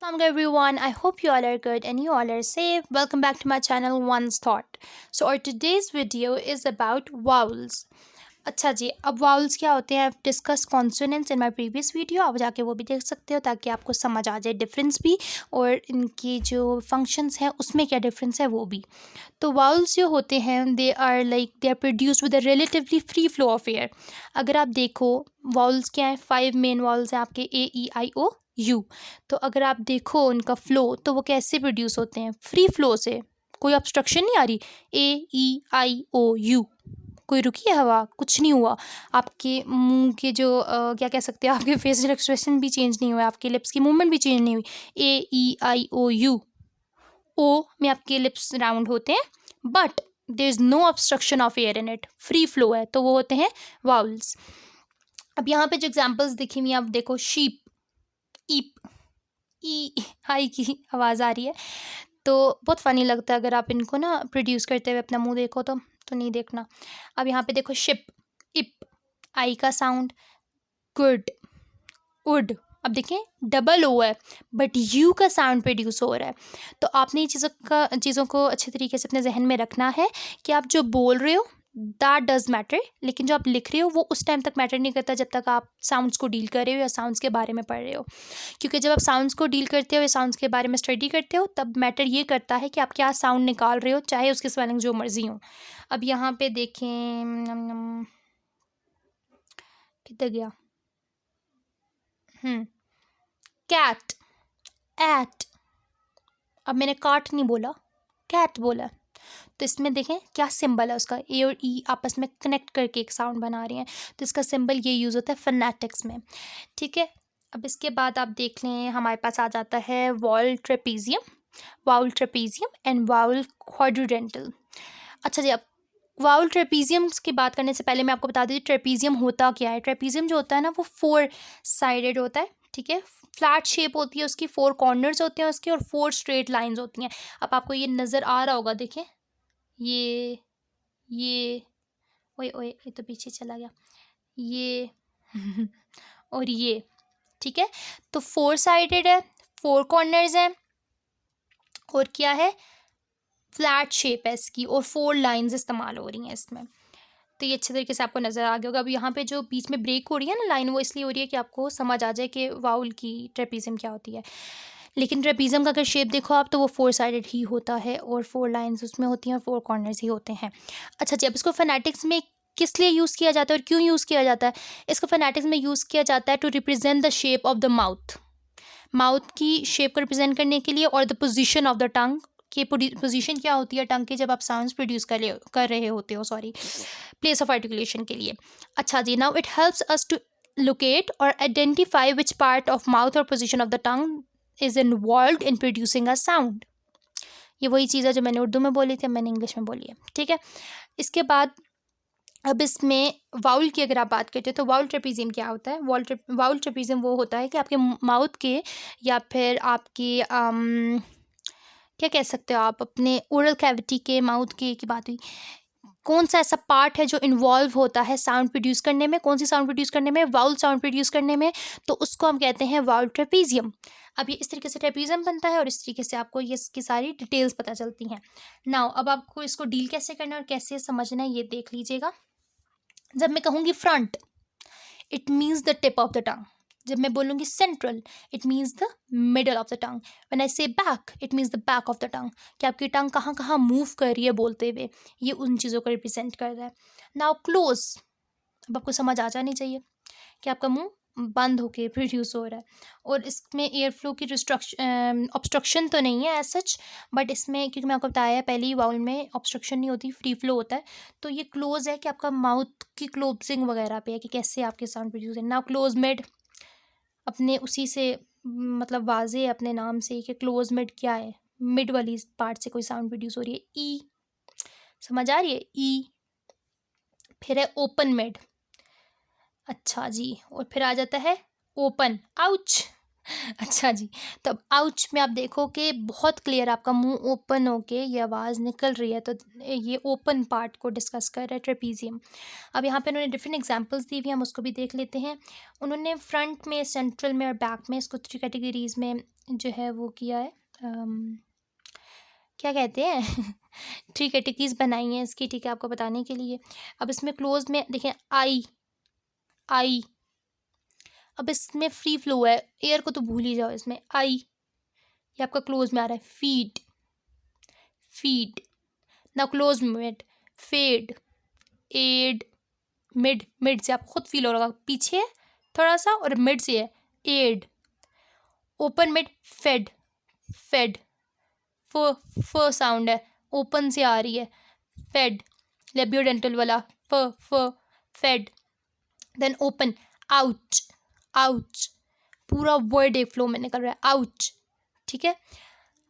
Welcome everyone. I hope you all are good and you all are safe. Welcome back to my channel One's Thought. So our today's video is about vowels. अच्छा जी, अब vowels क्या होते हैं? I've discussed consonants in my previous video. आप जाके वो भी देख सकते हो ताकि आपको समझ आ जाए डिफरेंस भी और इनकी जो फंक्शंस हैं उसमें क्या डिफरेंस है वो भी। तो वाउल्स जो होते हैं they are produced with a relatively free flow of air. अगर आप देखो वाउल्स क्या हैं, 5 मेन वाउल्स हैं आपके A E I O U। तो अगर आप देखो उनका फ्लो तो वो कैसे प्रोड्यूस होते हैं? फ्री फ्लो से, कोई ऑब्स्ट्रक्शन नहीं आ रही। A E I O U, कोई रुकी है हवा, कुछ नहीं हुआ। आपके मुंह के जो क्या कह सकते हैं, आपके फेशियल एक्सप्रेशन भी चेंज नहीं हुआ, आपके लिप्स की मूवमेंट भी चेंज नहीं हुई। A E I O U, ओ में आपके लिप्स राउंड होते हैं but there is no obstruction of air in it, free flow है, तो वो होते हैं वाउल्स। अब यहाँ पे जो एग्जाम्पल्स दिखी हुई हैं, आप देखो शीप, ईप, ई आई की आवाज़ आ रही है तो बहुत फ़नी लगता है अगर आप इनको ना प्रोड्यूस करते हुए अपना मुंह देखो तो नहीं देखना। अब यहाँ पे देखो शिप, इप, आई का साउंड, गुड, उड। अब देखें डबल ओ है बट यू का साउंड प्रोड्यूस हो रहा है। तो आपने ये चीज़ों को अच्छे तरीके से अपने जहन में रखना है कि आप जो बोल रहे हो दैट डज़ मैटर, लेकिन जो आप लिख रहे हो वो उस टाइम तक मैटर नहीं करता जब तक आप साउंड्स को डील कर रहे हो या साउंड्स के बारे में पढ़ रहे हो। क्योंकि जब आप साउंड्स को डील करते हो या साउंड्स के बारे में स्टडी करते हो तब मैटर ये करता है कि आप क्या साउंड निकाल रहे हो, चाहे उसकी स्पेलिंग जो मर्जी हो। अब यहाँ पे देखें, किधर गया, कैट, एट। अब मैंने काट नहीं बोला, कैट बोला। तो इसमें देखें क्या सिंबल है उसका, ए और ई आपस में कनेक्ट करके एक साउंड बना रही हैं, तो इसका सिंबल ये यूज़ होता है फोनेटिक्स में। ठीक है, अब इसके बाद आप देख लें हमारे पास आ जाता है वाउल ट्रेपीजियम एंड वाउल क्वाड्रूडेंटल। अच्छा जी, अब वाउल ट्रेपीजियम्स की बात करने से पहले मैं आपको बता दूँ ट्रेपीजियम होता क्या है। ट्रेपीजियम जो होता है ना वो 4 साइडेड होता है, ठीक है, फ्लैट शेप होती है उसकी, 4 कॉर्नर्स होते हैं उसके और 4 स्ट्रेट लाइंस होती हैं। अब आपको ये नज़र आ रहा होगा, देखें ये ओए ओए ये तो पीछे चला गया, ये और ये, ठीक है। तो 4 साइडेड है, 4 कॉर्नर्स हैं और क्या है, फ्लैट शेप है इसकी और 4 लाइंस इस्तेमाल हो रही हैं इसमें। तो ये अच्छे तरीके से आपको नज़र आ गया होगा। अब यहाँ पे जो बीच में ब्रेक हो रही है ना लाइन, वो इसलिए हो रही है कि आपको समझ आ जाए कि वाउल की ट्रेपीजियम क्या होती है। लेकिन ट्रेपीजियम का अगर शेप देखो आप तो वो 4 साइडेड ही होता है और 4 लाइंस उसमें होती हैं और 4 कॉर्नर्स ही होते हैं। अच्छा जी, अब इसको फोनेटिक्स में किस लिए यूज़ किया जाता है और क्यों यूज़ किया जाता है? इसको फोनेटिक्स में यूज़ किया जाता है to represent the shape of the mouth की शेप को रिप्रेजेंट करने के लिए, और the position of the tongue, की पोजीशन क्या होती है टंग की जब आप साउंड्स प्रोड्यूस कर रहे होते हो, सॉरी, प्लेस ऑफ आर्टिकुलेशन के लिए। अच्छा जी, now it helps us to locate और identify which part of mouth और position of the tongue is involve in producing a sound. ये वही चीज़ है जो मैंने उर्दू में बोली थी, मैंने इंग्लिश में बोली है, ठीक है। इसके बाद अब इसमें वाउल की अगर आप बात करते हो तो वाउल ट्रेपीजियम क्या होता है? वाउल ट्रेपीजियम वो होता है कि आपके माउथ के या फिर आपके क्या कह सकते हो आप, अपने ओरल कैविटी के, माउथ के की बात हुई, कौन सा ऐसा पार्ट है जो इन्वॉल्व होता है साउंड प्रोड्यूस करने में, कौन सी साउंड प्रोड्यूस करने में, वाउल साउंड प्रोड्यूस करने में, तो उसको हम कहते हैं वाउल ट्रेपीजियम। अब ये इस तरीके से ट्रेपीजियम बनता है और इस तरीके से आपको ये इसकी सारी डिटेल्स पता चलती हैं। नाउ अब आपको इसको डील कैसे करना है और कैसे समझना है ये देख लीजिएगा। जब मैं कहूँगी front, it means the tip of the tongue. जब मैं बोलूँगी central, it means the middle of the tongue. When I say back, it means the back of the tongue, कि आपकी टंग कहाँ कहाँ मूव कर रही है बोलते हुए, ये उन चीज़ों को रिप्रेजेंट कर रहा है। नाउ क्लोज, अब आपको समझ आ जानी चाहिए कि आपका मुंह बंद होके प्रोड्यूस हो रहा है और इसमें एयर फ्लो की ऑब्स्ट्रक्शन तो नहीं है एज सच, बट इसमें क्योंकि मैं आपको बताया है पहले ही वाउल में ऑब्स्ट्रक्शन नहीं होती, फ्री फ्लो होता है। तो ये क्लोज है कि आपका माउथ की क्लोजिंग वगैरह पे है कि कैसे आपके साउंड प्रोड्यूस है। नाउ क्लोज मिड, अपने उसी से मतलब वाजे है अपने नाम से कि क्लोज मिड क्या है, मिड वाली पार्ट से कोई साउंड प्रोड्यूस हो रही है। ई, समझ आ रही है, ई। फिर है ओपन मिड, अच्छा जी, और फिर आ जाता है ओपन, आउच। अच्छा जी, तो अब आउच में आप देखो कि बहुत क्लियर आपका मुंह ओपन होके ये आवाज़ निकल रही है, तो ये ओपन पार्ट को डिस्कस कर रहा है ट्रेपीजियम। अब यहाँ पे उन्होंने डिफरेंट एग्जांपल्स दी हुई हैं, हम उसको भी देख लेते हैं। उन्होंने फ्रंट में, सेंट्रल में और बैक में इसको 3 कैटेगरीज में जो है वो किया है, क्या कहते हैं ठीक है, टिकीज़ बनाई हैं इसकी, ठीक है, आपको बताने के लिए। अब इसमें क्लोज में देखें आई, आई, अब इसमें फ्री फ्लो है, एयर को तो भूल ही जाओ, इसमें आई, ये आपका क्लोज में आ रहा है, फीड, फीड। ना क्लोज में फेड, एड, मिड, मिड से आपको खुद फील हो रहा पीछे है थोड़ा सा, और मिड से है एड, ओपन मिड, फेड, फेड, फ साउंड है, ओपन से आ रही है, फेड, लेबियोडेंटल वाला फ, फेड, देन ओपन, आउच, आउच, पूरा वर्ड एक फ्लो में निकल रहा है, आउच, ठीक है।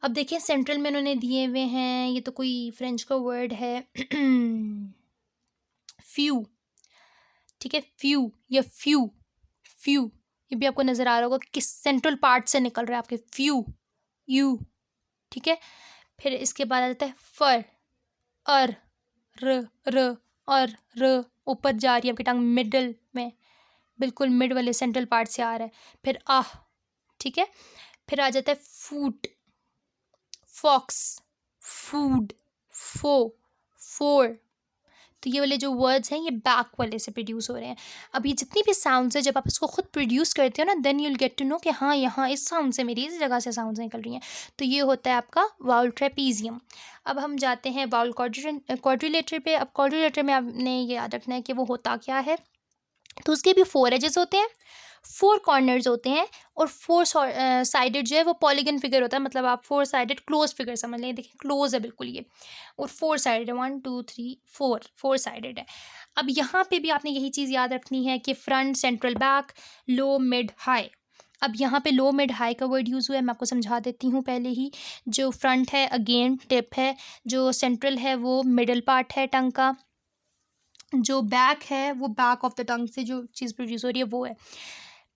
अब देखिए सेंट्रल में इन्होंने दिए हुए हैं, ये तो कोई फ्रेंच का वर्ड है फ्यू, ठीक है, फ्यू या फ्यू, फ्यू, ये भी आपको नज़र आ रहा होगा किस सेंट्रल पार्ट से निकल रहा है आपके, फ्यू, यू, ठीक है। फिर इसके बाद आ जाता है फर, अर, र, और र, ऊपर जा रही है आपकी टंग मिडल में, बिल्कुल मिड वाले सेंट्रल पार्ट से आ रहा है। फिर आह, ठीक है। फिर आ जाता है फूट, फॉक्स, फूड, फो, फोर। तो ये वाले जो वर्ड्स हैं ये बैक वाले से प्रोड्यूस हो रहे हैं। अब ये जितनी भी साउंड्स है जब आप इसको खुद प्रोड्यूस करते हो ना, then you will get to know कि हाँ यहाँ इस साउंड से मेरी इस जगह से साउंड्स निकल रही हैं। तो ये होता है आपका वाउल ट्रेपीजियम। अब हम जाते हैं वाउल क्वाड्रिलेटर पे। अब क्वाड्रिलेटर में आपने ये याद रखना है कि वो होता क्या है। तो उसके भी 4 एजेस होते हैं, 4 कॉर्नर्स होते हैं, और 4 साइडेड जो है वो पॉलीगन फिगर होता है, मतलब आप 4 साइडेड क्लोज फिगर समझ लें। देखिए क्लोज है बिल्कुल ये, और 4 साइडेड है, 1 2 3 4 साइडेड है। अब यहाँ पे भी आपने यही चीज़ याद रखनी है कि फ्रंट, सेंट्रल, बैक, लो, मिड, हाई। अब यहाँ पे लो, मिड, हाई का वर्ड यूज़ हुआ है, मैं आपको समझा देती हूँ पहले ही। जो फ्रंट है अगेन टिप है, जो सेंट्रल है वो मिडल पार्ट है टंग का, जो बैक है वो बैक ऑफ द टंग से जो चीज़ प्रोड्यूस हो रही है वो है।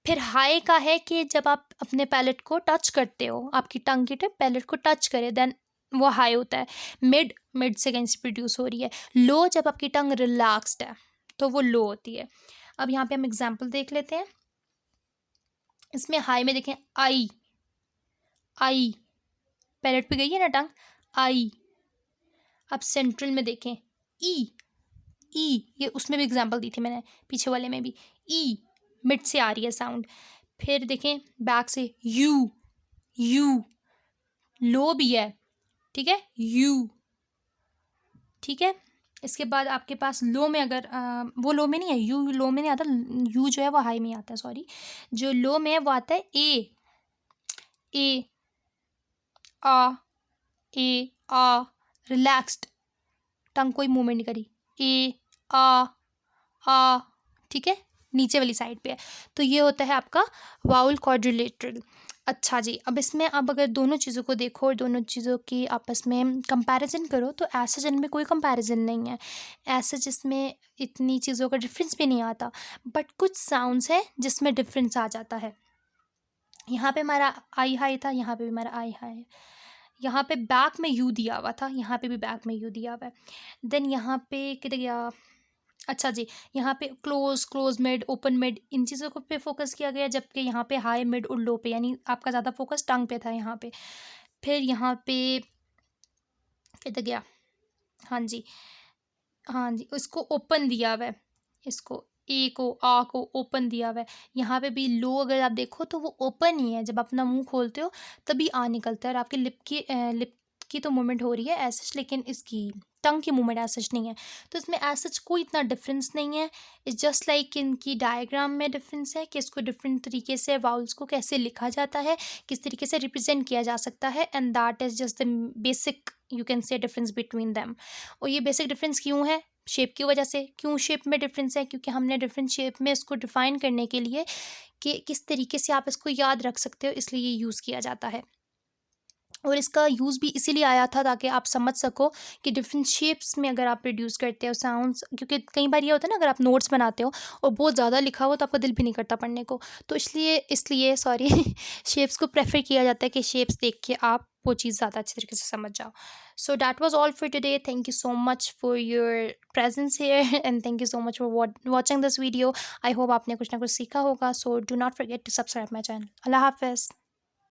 फिर हाई का है कि जब आप अपने पैलेट को टच करते हो, आपकी टंग की टिप पैलेट को टच करे, देन वो हाई होता है। मिड, मिड से कहीं से प्रोड्यूस हो रही है। लो, जब आपकी टंग रिलैक्स्ड है तो वो लो होती है। अब यहाँ पे हम एग्जांपल देख लेते हैं। इसमें हाई में देखें आई, आई, पैलेट पे गई है ना टंग, आई। अब सेंट्रल में देखें ई, ई, ये उसमें भी एग्जांपल दी थी मैंने पीछे वाले में भी, ई, मिड से आ रही है साउंड। फिर देखें बैक से यू, यू, लो भी है, ठीक है, यू, ठीक है। इसके बाद आपके पास लो में अगर वो लो में नहीं है, यू लो में नहीं आता, यू जो है वो हाई में आता है, सॉरी। जो लो में है वो आता है ए, ए, आ, ए, आ, रिलैक्स्ड, टंग कोई मूवमेंट नहीं करी, ए, आ, ठीक है, नीचे वाली साइड पे है। तो ये होता है आपका वाउल क्वाड्रिलेटरल। अच्छा जी, अब इसमें आप अगर दोनों चीज़ों को देखो और दोनों चीज़ों की आपस में कंपैरिजन करो, तो ऐसा जिनमें कोई कंपैरिजन नहीं है, ऐसा जिसमें इतनी चीज़ों का डिफरेंस भी नहीं आता। बट कुछ साउंड्स है जिसमें डिफरेंस आ जाता है। यहाँ पे हमारा आई हाई था, यहाँ पे भी हमारा आई हाई है। यहाँ पे बैक में यू दिया हुआ था, यहाँ पे भी बैक में यू दिया हुआ है। देन यहाँ पे किधर गया, अच्छा जी, यहाँ पे close, close mid, open mid, इन चीज़ों को पे फोकस किया गया, जबकि यहाँ पे हाई, मिड और लो पे, यानी आपका ज़्यादा फोकस टंग पे था यहाँ पे। फिर यहाँ पे किधर गया, हाँ जी, हाँ जी, इसको ओपन दिया हुआ है, इसको ए को, आ को ओपन दिया हुआ है। यहाँ पे भी लो अगर आप देखो तो वो ओपन ही है, जब अपना मुंह खोलते हो तभी आ निकलता है, और आपके लिप की तो मूवमेंट हो रही है एज सच, लेकिन इसकी टंग की मूवमेंट एज सच नहीं है। तो इसमें एज सच कोई इतना डिफरेंस नहीं है। इट्स जस्ट लाइक इनकी डायग्राम में डिफरेंस है कि इसको डिफरेंट तरीके से वाउल्स को कैसे लिखा जाता है, किस तरीके से रिप्रेजेंट किया जा सकता है, and that is just the basic, you can say difference between them. और ये बेसिक डिफरेंस क्यों है, शेप की वजह से। क्यों शेप में डिफरेंस है, क्योंकि हमने डिफरेंट शेप में इसको डिफ़ाइन करने के लिए कि किस तरीके से आप इसको याद रख सकते हो, इसलिए ये यूज़ किया जाता है। और इसका यूज़ भी इसीलिए आया था ताकि आप समझ सको कि डिफरेंट शेप्स में अगर आप प्रोड्यूस करते हो साउंड्स, क्योंकि कई बार ये होता है ना, अगर आप नोट्स बनाते हो और बहुत ज़्यादा लिखा हो तो आपका दिल भी नहीं करता पढ़ने को, तो इसलिए सॉरी शेप्स को प्रेफर किया जाता है कि शेप्स देख के आप वो चीज़ ज़्यादा अच्छी तरीके से समझ जाओ। So that was all for today. Thank you so much for your presence here, and thank you so much for watching this video. I hope आपने कुछ ना कुछ सीखा होगा। So do not forget to subscribe my channel. अल्लाह हाफिज़।